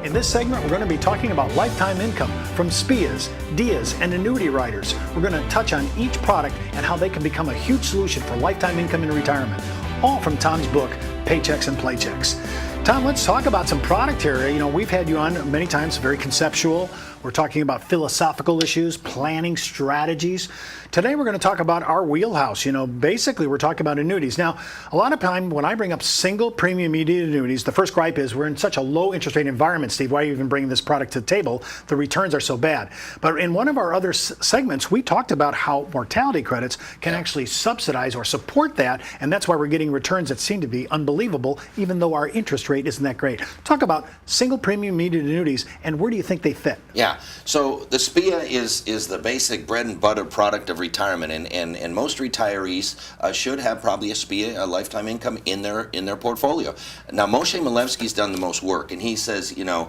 In this segment, we're going to be talking about lifetime income from SPIAs, DIAs, and annuity riders. We're going to touch on each product and how they can become a huge solution for lifetime income in retirement, all from Tom's book, Paychecks and Playchecks. Tom, let's talk about some product here. You know, we've had you on many times, very conceptual. We're talking about philosophical issues, planning strategies. Today we're going to talk about our wheelhouse. You know, basically we're talking about annuities. Now, a lot of time when I bring up single premium immediate annuities, the first gripe is we're in such a low interest rate environment, Steve. Why are you even bringing this product to the table? The returns are so bad. But in one of our other segments, we talked about how mortality credits can actually subsidize or support that, and that's why we're getting returns that seem to be unbelievable, even though our interest rate isn't that great. Talk about single premium immediate annuities, and where do you think they fit? Yeah, so the SPIA is the basic bread and butter product of retirement, and most retirees should have probably a SPIA, a lifetime income in their portfolio. Now, Moshe Milevsky's done the most work, and he says, you know,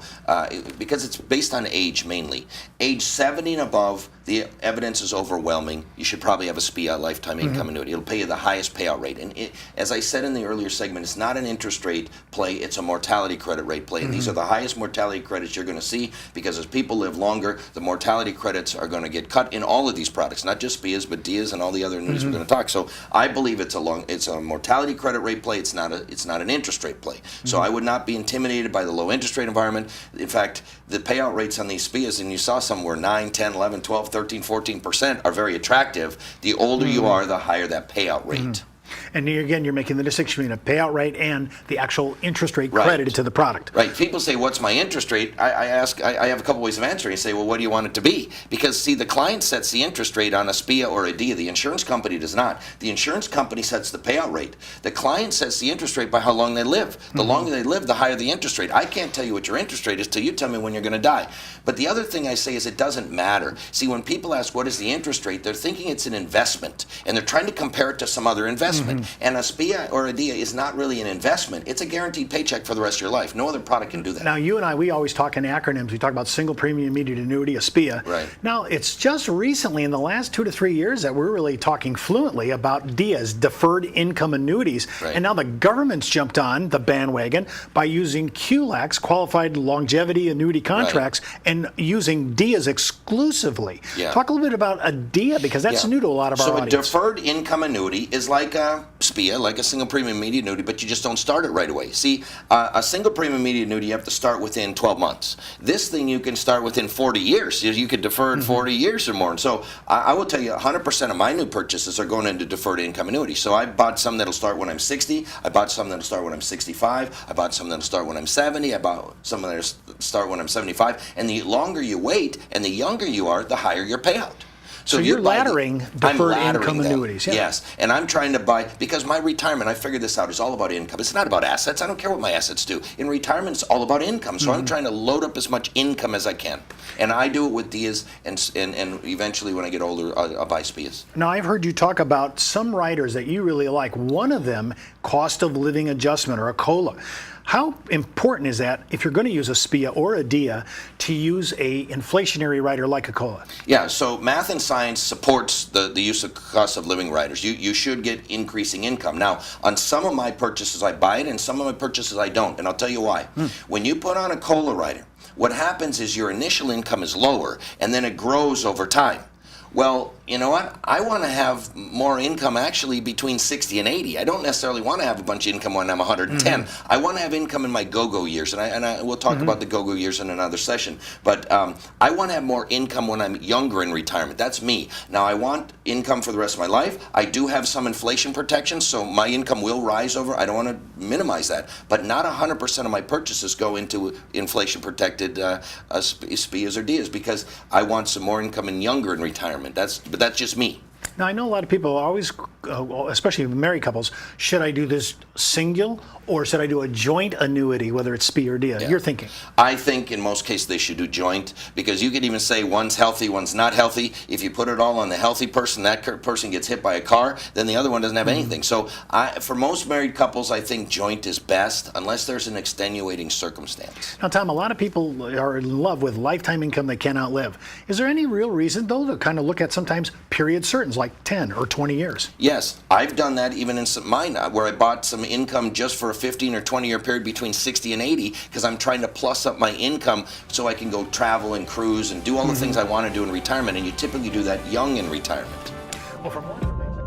because it's based on age mainly. Age 70 and above, the evidence is overwhelming. You should probably have a SPIA, lifetime income annuity. It'll pay you the highest payout rate. And as I said in the earlier segment, it's not an interest rate play, it's a mortality credit rate play. And these are the highest mortality credits you're going to see, because as people live longer, the mortality credits are going to get cut in all of these products, not just SPIAs, but DIAs and all the other annuities we're going to talk. So I believe it's a mortality credit rate play. It's not an interest rate play. So I would not be intimidated by the low interest rate environment. In fact, the payout rates on these SPIAs, and you saw some were 9, 10, 11, 12, 13, 14%, are very attractive. The older you are, the higher that payout rate. And again, you're making the distinction between a payout rate and the actual interest rate credited to the product. Right. People say, what's my interest rate? I have a couple ways of answering. I say, well, what do you want it to be? Because, see, the client sets the interest rate on a SPIA or a DIA. The insurance company does not. The insurance company sets the payout rate. The client sets the interest rate by how long they live. The longer they live, the higher the interest rate. I can't tell you what your interest rate is till you tell me when you're going to die. But the other thing I say is it doesn't matter. See, when people ask what is the interest rate, they're thinking it's an investment, and they're trying to compare it to some other investment. And a SPIA or a DIA is not really an investment. It's a guaranteed paycheck for the rest of your life. No other product can do that. Now, you and I, we always talk in acronyms. We talk about single premium immediate annuity, a SPIA. Right. Now, it's just recently in the last 2 to 3 years that we're really talking fluently about DIAs, deferred income annuities. Right. And now the government's jumped on the bandwagon by using QLACs, qualified longevity annuity contracts, and using DIAs exclusively. Yeah. Talk a little bit about a DIA, because that's new to a lot of our audience. So a deferred income annuity is like a SPIA, like a single premium immediate annuity, but you just don't start it right away. See, a single premium immediate annuity, you have to start within 12 months. This thing you can start within 40 years. You could defer it 40 years or more. And so I will tell you, 100% of my new purchases are going into deferred income annuity. So I bought some that'll start when I'm 60. I bought some that'll start when I'm 65. I bought some that'll start when I'm 70. I bought some that'll start when I'm 75. And the longer you wait and the younger you are, the higher your payout. So you're laddering deferred income annuities. Yes, and I'm trying to buy, because my retirement, I figured this out, is all about income. It's not about assets. I don't care what my assets do. In retirement, it's all about income. So I'm trying to load up as much income as I can. And I do it with DIAs, and eventually when I get older, I'll buy SPIAs. Now, I've heard you talk about some riders that you really like. One of them, cost of living adjustment, or a COLA. How important is that, if you're going to use a SPIA or a DIA, to use a inflationary rider like a COLA? Yeah, so math and science supports the use of cost of living riders. You should get increasing income. Now, on some of my purchases I buy it, and some of my purchases I don't, and I'll tell you why. When you put on a COLA rider, what happens is your initial income is lower, and then it grows over time. Well, you know what? I want to have more income actually between 60 and 80. I don't necessarily want to have a bunch of income when I'm 110. I want to have income in my go-go years, and we'll talk about the go-go years in another session. But I want to have more income when I'm younger in retirement. That's me. Now, I want income for the rest of my life. I do have some inflation protection, so my income will rise over. I don't want to minimize that. But not 100% of my purchases go into inflation-protected SPIAs or DIAs, because I want some more income in younger in retirement. But that's just me. Now, I know a lot of people always, especially married couples, should I do this single or should I do a joint annuity, whether it's SPIA or DIA? Yeah. You're thinking? I think in most cases they should do joint, because you could even say one's healthy, one's not healthy. If you put it all on the healthy person, that person gets hit by a car, then the other one doesn't have anything. So for most married couples, I think joint is best, unless there's an extenuating circumstance. Now, Tom, a lot of people are in love with lifetime income they can't outlive. Is there any real reason, though, to kind of look at sometimes period certain? terms like 10 or 20 years. Yes, I've done that even in mine, where I bought some income just for a 15 or 20-year period between 60 and 80, because I'm trying to plus up my income so I can go travel and cruise and do all the things I want to do in retirement, and you typically do that young in retirement. Well, for more information